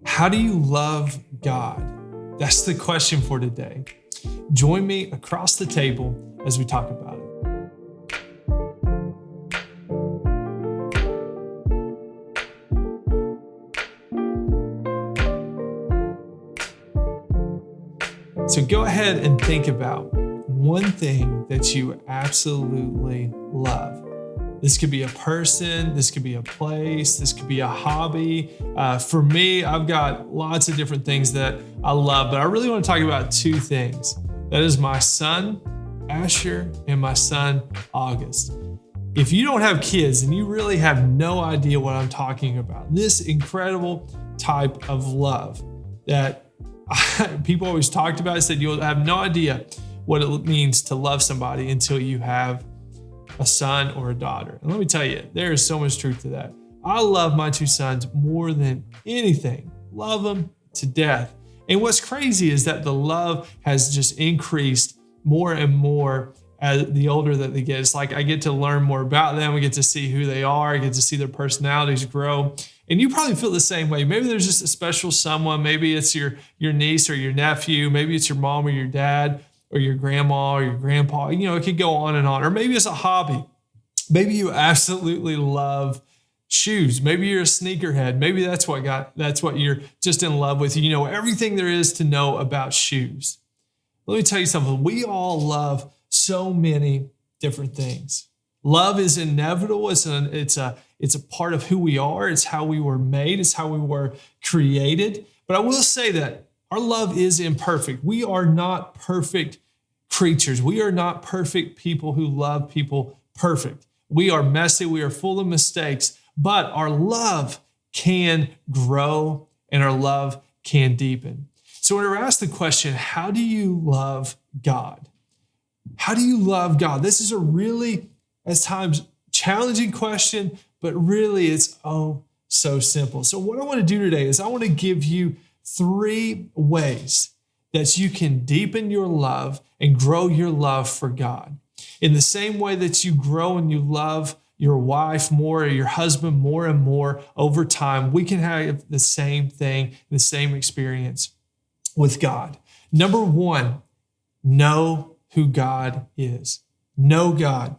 How do you love God? That's the question for today. Join me across the table as we talk about it. So go ahead and think about one thing that you absolutely love. This could be a person, this could be a place, this could be a hobby. For me, I've got lots of different things that I love, but I really want to talk about two things. That is my son, Asher, and my son, August. If you don't have kids and you really have no idea what I'm talking about, this incredible type of love that people always talked about, said you'll have no idea what it means to love somebody until you have a son or a daughter. And let me tell you, there is so much truth to that. I love my two sons more than anything. Love them to death. And what's crazy is that the love has just increased more and more as the older that they get. It's like I get to learn more about them. I get to see who they are. I get to see their personalities grow. And you probably feel the same way. Maybe there's just a special someone. Maybe it's your niece or your nephew. Maybe it's your mom or your dad or your grandma or your grandpa. You know, it could go on and on. Or maybe it's a hobby. Maybe you absolutely love shoes. Maybe you're a sneakerhead. Maybe that's what you're just in love with. You know everything there is to know about shoes. Let me tell you something. We all love so many different things. Love is inevitable. It's a part of who we are. It's how we were made. It's how we were created. But I will say that our love is imperfect. We are not perfect creatures. We are not perfect people who love people perfect. We are messy. We are full of mistakes. But our love can grow and our love can deepen. So when we're asked the question, how do you love God? How do you love God? This is a really, at times, challenging question, but really it's so simple. So what I want to do today is I want to give you 3 ways that you can deepen your love and grow your love for God. In the same way that you grow and you love your wife more or your husband more and more over time, we can have the same thing, the same experience with God. Number 1, know who God is. Know God.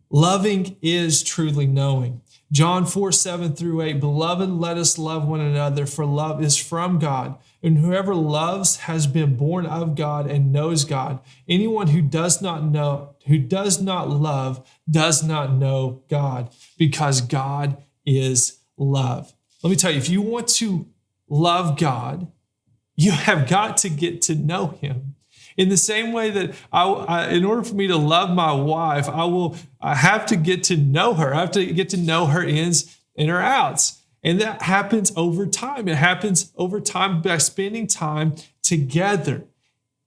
Loving is truly knowing. John 4:7-8, Beloved, let us love one another, for love is from God. And whoever loves has been born of God and knows God. Anyone who does not love, does not know God, because God is love. Let me tell you, if you want to love God, you have got to get to know Him. In the same way that in order for me to love my wife, I have to get to know her. I have to get to know her ins and her outs. And that happens over time. It happens over time by spending time together.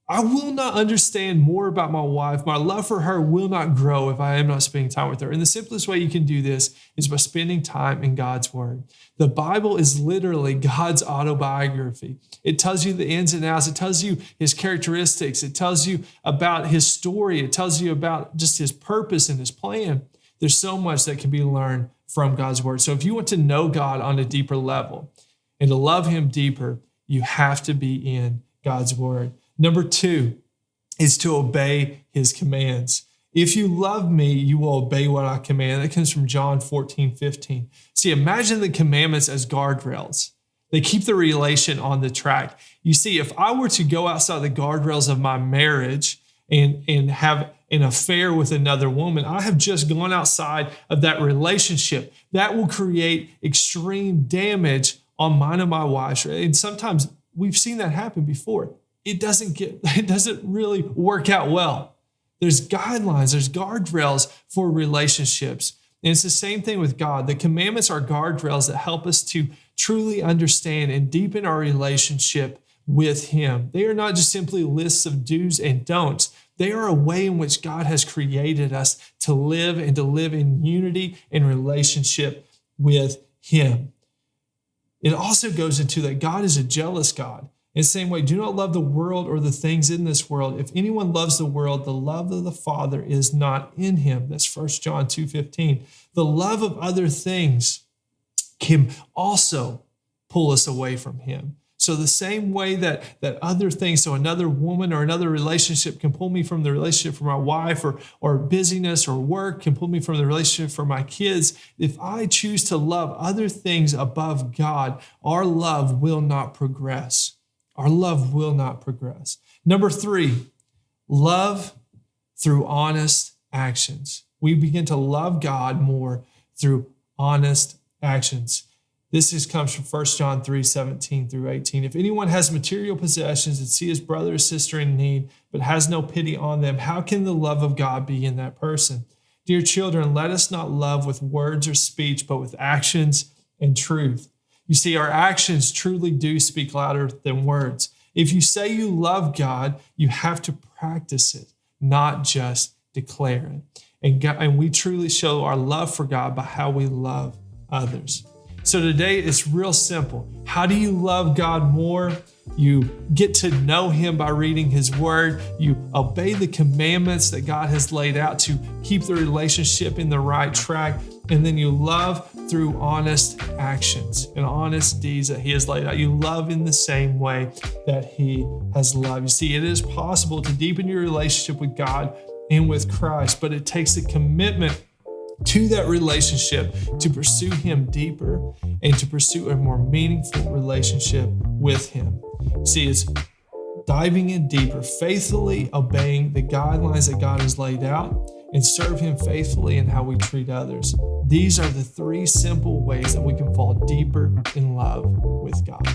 I will not understand more about my wife. My love for her will not grow if I am not spending time with her. And the simplest way you can do this is by spending time in God's Word. The Bible is literally God's autobiography. It tells you the ins and outs. It tells you His characteristics. It tells you about His story. It tells you about just His purpose and His plan. There's so much that can be learned from God's Word. So if you want to know God on a deeper level and to love Him deeper, you have to be in God's Word. Number 2 is to obey His commands. If you love me, you will obey what I command. That comes from John 14:15. See, imagine the commandments as guardrails. They keep the relation on the track. You see, if I were to go outside the guardrails of my marriage and have an affair with another woman, I have just gone outside of that relationship. That will create extreme damage on mine and my wife's. And sometimes we've seen that happen before. It doesn't really work out well. There's guidelines, there's guardrails for relationships. And it's the same thing with God. The commandments are guardrails that help us to truly understand and deepen our relationship with Him. They are not just simply lists of do's and don'ts. They are a way in which God has created us to live and to live in unity and relationship with Him. It also goes into that God is a jealous God. In the same way, do not love the world or the things in this world. If anyone loves the world, the love of the Father is not in him. That's 1 John 2:15. The love of other things can also pull us away from him. So the same way that other things, so another woman or another relationship can pull me from the relationship for my wife, or busyness or work can pull me from the relationship for my kids. If I choose to love other things above God, our love will not progress. Our love will not progress. Number 3, love through honest actions. We begin to love God more through honest actions. This comes from 1 John 3:17 through 18. If anyone has material possessions and see his brother or sister in need, but has no pity on them, how can the love of God be in that person? Dear children, let us not love with words or speech, but with actions and truth. You see, our actions truly do speak louder than words. If you say you love God, you have to practice it, not just declare it. And we truly show our love for God by how we love others. So today it's real simple. How do you love God more? You get to know him by reading his word. You obey the commandments that God has laid out to keep the relationship in the right track. And then you love through honest actions and honest deeds that he has laid out. You love in the same way that he has loved. You see, it is possible to deepen your relationship with God and with Christ, but it takes a commitment to that relationship to pursue him deeper and to pursue a more meaningful relationship with him. See, it's diving in deeper, faithfully obeying the guidelines that God has laid out, and serve him faithfully in how we treat others. These are the 3 simple ways that we can fall deeper in love with God.